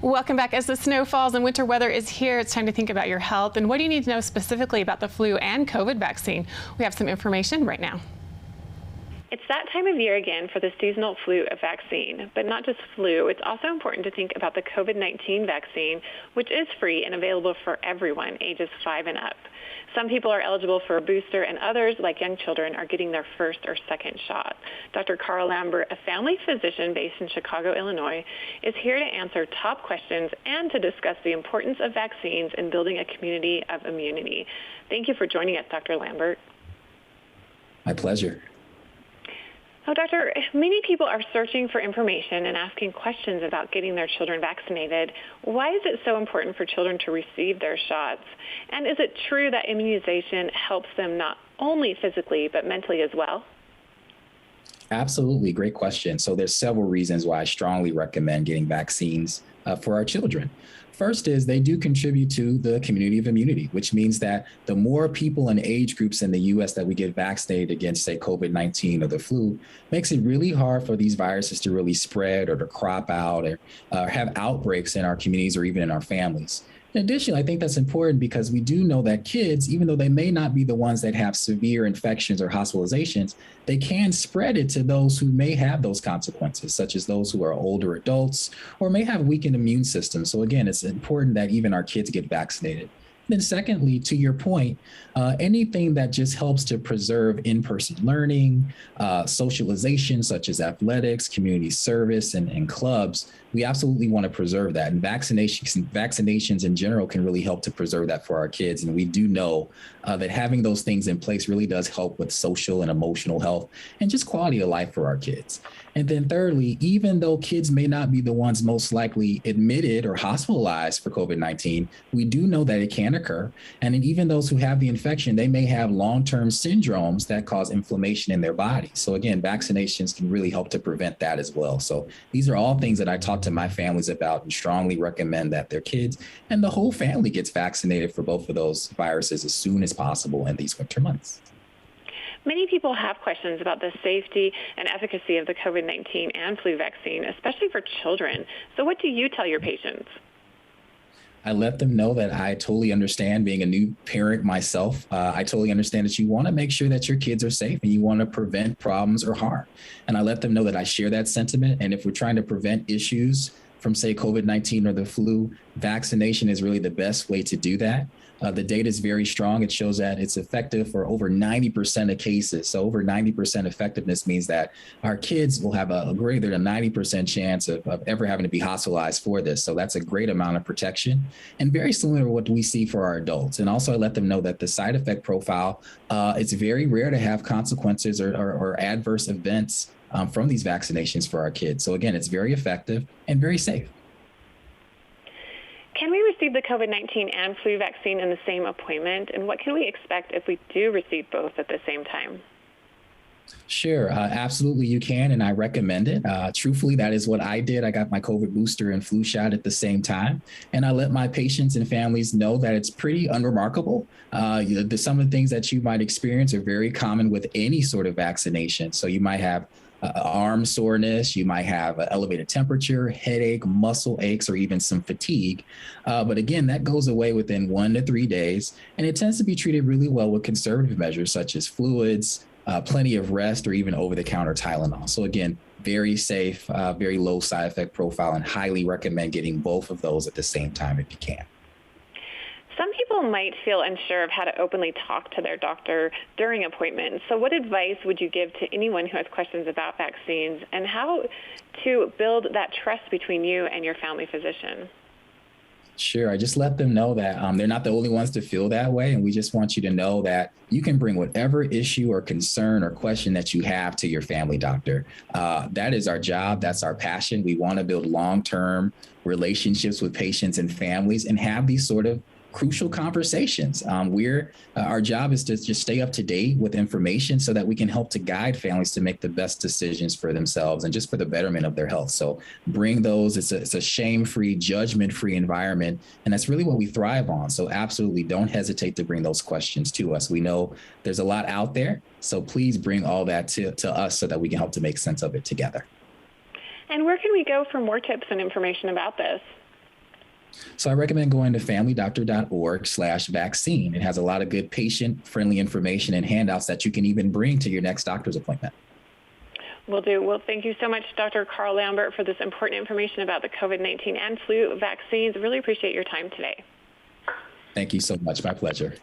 Welcome back. As the snow falls and winter weather is here, it's time to think about your health and what do you need to know specifically about the flu and COVID vaccine. We have some information right now. It's that time of year again for the seasonal flu vaccine, but not just flu. It's also important to think about the COVID-19 vaccine, which is free and available for everyone ages 5 and up. Some people are eligible for a booster, and others, like young children, are getting their first or second shot. Dr. Carl Lambert, a family physician based in Chicago, Illinois, is here to answer top questions and to discuss the importance of vaccines in building a community of immunity. Thank you for joining us, Dr. Lambert. My pleasure. Oh, Doctor, many people are searching for information and asking questions about getting their children vaccinated. Why is it so important for children to receive their shots? And is it true that immunization helps them not only physically but mentally as well? Absolutely. Great question. So there's several reasons why I strongly recommend getting vaccines for our children. First is they do contribute to the community of immunity, which means that the more people and age groups in the U.S. that we get vaccinated against, say, COVID-19 or the flu, makes it really hard for these viruses to really spread or to crop out or have outbreaks in our communities or even in our families. In addition, I think that's important because we do know that kids, even though they may not be the ones that have severe infections or hospitalizations, they can spread it to those who may have those consequences, such as those who are older adults or may have weakened immune systems. So again, it's important that even our kids get vaccinated. Then secondly, to your point, anything that just helps to preserve in-person learning, socialization, such as athletics, community service, and clubs, we absolutely want to preserve that. And vaccinations in general can really help to preserve that for our kids. And we do know that having those things in place really does help with social and emotional health and just quality of life for our kids. And then thirdly, even though kids may not be the ones most likely admitted or hospitalized for COVID-19, we do know that it can occur. And then even those who have the infection, they may have long-term syndromes that cause inflammation in their body. So again, vaccinations can really help to prevent that as well. So these are all things that I talk to my families about and strongly recommend that their kids and the whole family gets vaccinated for both of those viruses as soon as possible in these winter months. Many people have questions about the safety and efficacy of the COVID-19 and flu vaccine, especially for children. So what do you tell your patients? I let them know that I totally understand being a new parent myself. I totally understand that you want to make sure that your kids are safe and you want to prevent problems or harm. And I let them know that I share that sentiment. And if we're trying to prevent issues from, say, COVID-19 or the flu, vaccination is really the best way to do that. The data is very strong. It shows that it's effective for over 90% of cases. So over 90% effectiveness means that our kids will have a greater than 90% chance of ever having to be hospitalized for this. So that's a great amount of protection and very similar to what we see for our adults. And also I let them know that the side effect profile, it's very rare to have consequences or adverse events from these vaccinations for our kids. So again, it's very effective and very safe. Can we receive the COVID-19 and flu vaccine in the same appointment? And what can we expect if we do receive both at the same time? Sure, absolutely you can, and I recommend it. Truthfully, that is what I did. I got my COVID booster and flu shot at the same time, and I let my patients and families know that it's pretty unremarkable. Some of the things that you might experience are very common with any sort of vaccination. So you might have arm soreness, you might have an elevated temperature, headache, muscle aches, or even some fatigue. But again, that goes away within 1 to 3 days, and it tends to be treated really well with conservative measures such as fluids, plenty of rest, or even over-the-counter Tylenol. So again, very safe, very low side effect profile, and highly recommend getting both of those at the same time if you can. Some people might feel unsure of how to openly talk to their doctor during appointments. So what advice would you give to anyone who has questions about vaccines and how to build that trust between you and your family physician? Sure. I just let them know that they're not the only ones to feel that way. And we just want you to know that you can bring whatever issue or concern or question that you have to your family doctor. That is our job. That's our passion. We want to build long-term relationships with patients and families and have these sort of crucial conversations. Our job is to just stay up to date with information so that we can help to guide families to make the best decisions for themselves and just for the betterment of their health. So bring those. It's a shame-free, judgment-free environment, and that's really what we thrive on. So absolutely don't hesitate to bring those questions to us. We know there's a lot out there, so please bring all that to us so that we can help to make sense of it together. And where can we go for more tips and information about this? So I recommend going to familydoctor.org/vaccine. It has a lot of good patient-friendly information and handouts that you can even bring to your next doctor's appointment. Will do. Well, thank you so much, Dr. Carl Lambert, for this important information about the COVID-19 and flu vaccines. Really appreciate your time today. Thank you so much. My pleasure.